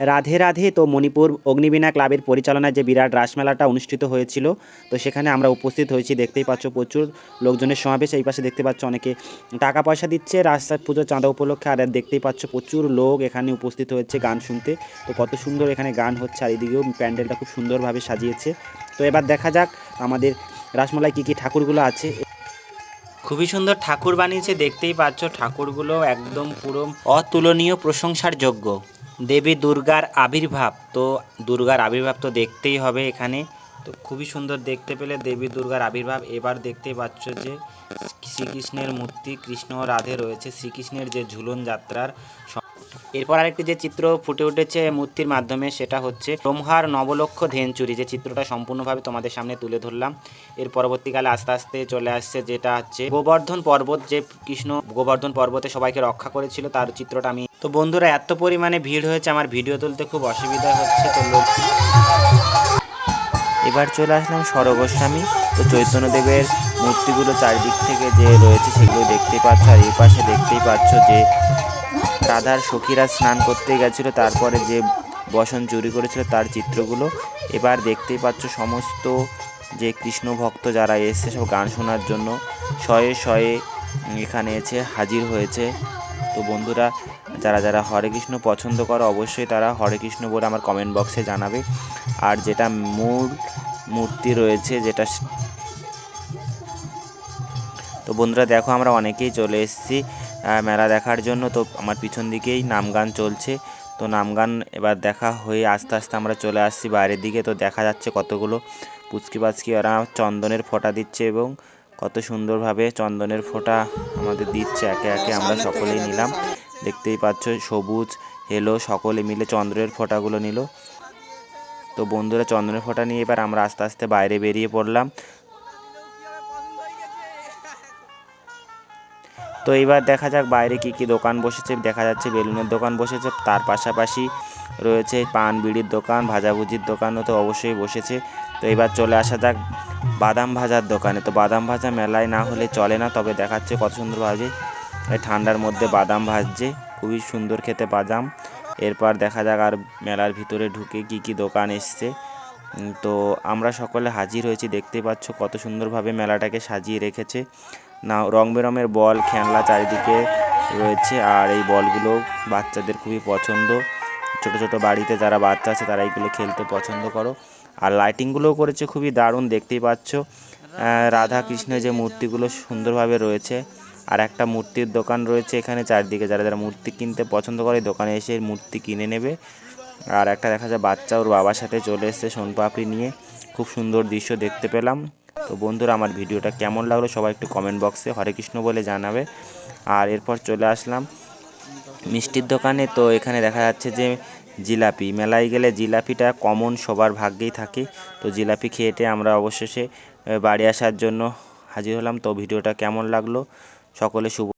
রাধে রাধে। তো মণিপুর অগ্নিবীণা ক্লাবের পরিচালনায় যে বিরাট রাসমেলাটা অনুষ্ঠিত হয়েছিল, তো সেখানে আমরা উপস্থিত হয়েছি। দেখতেই পাচ্ছ প্রচুর লোকজনের সমাবেশ। এই পাশে দেখতে পাচ্ছ অনেকে টাকা পয়সা দিচ্ছে রাস্তার পুজো চাঁদা উপলক্ষে। আর দেখতেই পাচ্ছ প্রচুর লোক এখানে উপস্থিত হয়েছে গান শুনতে। তো কত সুন্দর এখানে গান হচ্ছে, আর এদিকেও প্যান্ডেলটা খুব সুন্দরভাবে সাজিয়েছে। তো এবার দেখা যাক আমাদের রাসমেলায় কী কী ঠাকুরগুলো আছে। খুবই সুন্দর ঠাকুর বানিয়েছে, দেখতেই পাচ্ছ ঠাকুরগুলো একদম পুরো অতুলনীয়, প্রশংসার যোগ্য। দেবী দুর্গার আবির্ভাব, তো দুর্গার আবির্ভাব তো দেখতেই হবে এখানে। তো খুবই সুন্দর দেখতে পেলে দেবী দুর্গার আবির্ভাব। এবার দেখতেই পাচ্ছ যে শ্রীকৃষ্ণের মূর্তি, কৃষ্ণ ও রাধে রয়েছে, শ্রীকৃষ্ণের যে ঝুলন যাত্রার। এরপর আরেকটি যে চিত্র ফুটে উঠেছে মূর্তির মাধ্যমে, সেটা হচ্ছে ব্রহ্মার নবলক্ষ ধেনচুরি, যে চিত্রটা সম্পূর্ণভাবে তোমাদের সামনে তুলে ধরলাম। এর পরবর্তীকালে আস্তে আস্তে চলে আসছে যেটা হচ্ছে গোবর্ধন পর্বত, যে কৃষ্ণ গোবর্ধন পর্বতে সবাইকে রক্ষা করেছিল, তার চিত্রটা আমি। তো বন্ধুরা, এত পরিমাণে ভিড় হয়েছে, আমার ভিডিও তুলতে খুব অসুবিধা হচ্ছে। তো এবার চলে আসলাম স্বরগোস্বামী। তো চৈতন্যদেবের মূর্তিগুলো চারিদিক থেকে যে রয়েছে সেগুলো দেখতেই পাচ্ছ। আর এই পাশে দেখতেই পাচ্ছ যে রাধার সখীরা স্নান করতে গেছিল, তারপরে যে বসন চুরি করেছিল তার চিত্রগুলো। এবার দেখতেই পাচ্ছ সমস্ত যে কৃষ্ণ ভক্ত যারা এসছে সব গান শোনার জন্য শয়ে শয়ে এখানে এসে হাজির হয়েছে। তো বন্ধুরা, যারা যারা হরে কৃষ্ণ পছন্দ করো অবশ্যই তারা হরে কৃষ্ণ বলে আমার কমেন্ট বক্সে জানাবে। আর যেটা মূল মূর্তি রয়েছে যেটা, তো বন্ধুরা দেখো আমরা অনেকেই চলে এসেছি মেলা দেখার জন্য। তো আমার পিছন দিকেই নাম গান চলছে। তো নাম গান এবার দেখা হয়ে আস্তে আস্তে আমরা চলে আসছি বাইরের দিকে। তো দেখা যাচ্ছে কতগুলো পুচকি পাচকি ওরা চন্দনের ফোঁটা দিচ্ছে, এবং কত সুন্দরভাবে চন্দনের ফোঁটা আমাদের দিচ্ছে একে একে। আমরা সকলেই নিলাম, দেখতেই পাচ্ছ সবুজ এলো, সকলে মিলে চন্দ্রের ফোঁটাগুলো নিল। তো বন্ধুরা, চন্দনের ফোঁটা নিয়ে এবার আমরা আস্তে আস্তে বাইরে বেরিয়ে পড়লাম। তো এইবার দেখা যাক বাইরে কি কি দোকান বসেছে। দেখা যাচ্ছে বেলুনের দোকান বসেছে, তার পাশাপাশি রয়েছে পান বিড়ির দোকান, ভাজাভুজির দোকানও তো অবশ্যই বসেছে। তো এবার চলে আসা যাক বাদাম ভাজার দোকানে। তো বাদাম ভাজা মেলায় না হলে চলে না, তবে দেখাচ্ছে কত সুন্দরভাবে ঠান্ডার মধ্যে বাদাম ভাজছে, খুবই সুন্দর খেতে বাদাম। এরপর দেখা যাক আর মেলার ভিতরে ঢুকে কি কি দোকান এসছে। তো আমরা সকলে হাজির হয়েছি, দেখতেই পাচ্ছ কত সুন্দরভাবে মেলাটাকে সাজিয়ে রেখেছে। না রং বেরঙের বল খেলনা চারিদিকে রয়েছে, আর এই বলগুলো বাচ্চাদের খুবই পছন্দ। ছোট ছোট বাড়িতে যারা বাচ্চা আছে তারা এইগুলো খেলতে পছন্দ করো। আর লাইটিংগুলোও করেছে খুবই দারুণ, দেখতেই পাচ্ছ রাধা কৃষ্ণের যে মূর্তিগুলো সুন্দরভাবে রয়েছে। আর একটা মূর্তির দোকান রয়েছে এখানে চারদিকে, যারা যারা মূর্তি কিনতে পছন্দ করে দোকানে এসে মূর্তি কিনে নেবে। আর একটা দেখা যায় বাচ্চা ওর বাবার সাথে চলে এসেছে সোনপাপড়ি নিয়ে, খুব সুন্দর দৃশ্য দেখতে পেলাম। তো বন্ধুরা, আমার ভিডিওটা কেমন লাগলো সবাই একটু কমেন্ট বক্সে হরে কৃষ্ণ বলে জানাবে। আর এরপর চলে আসলাম মিষ্টির দোকানে। তো এখানে দেখা যাচ্ছে যে জিলাপি, মেলায় গেলে জিলাপিটা কমন সবার ভাগ্যেই থাকে। তো জিলাপি খেয়েটে আমরা অবশেষে বাড়ি আসার জন্য হাজির হলাম। তো ভিডিওটা কেমন লাগলো সকলে শুভ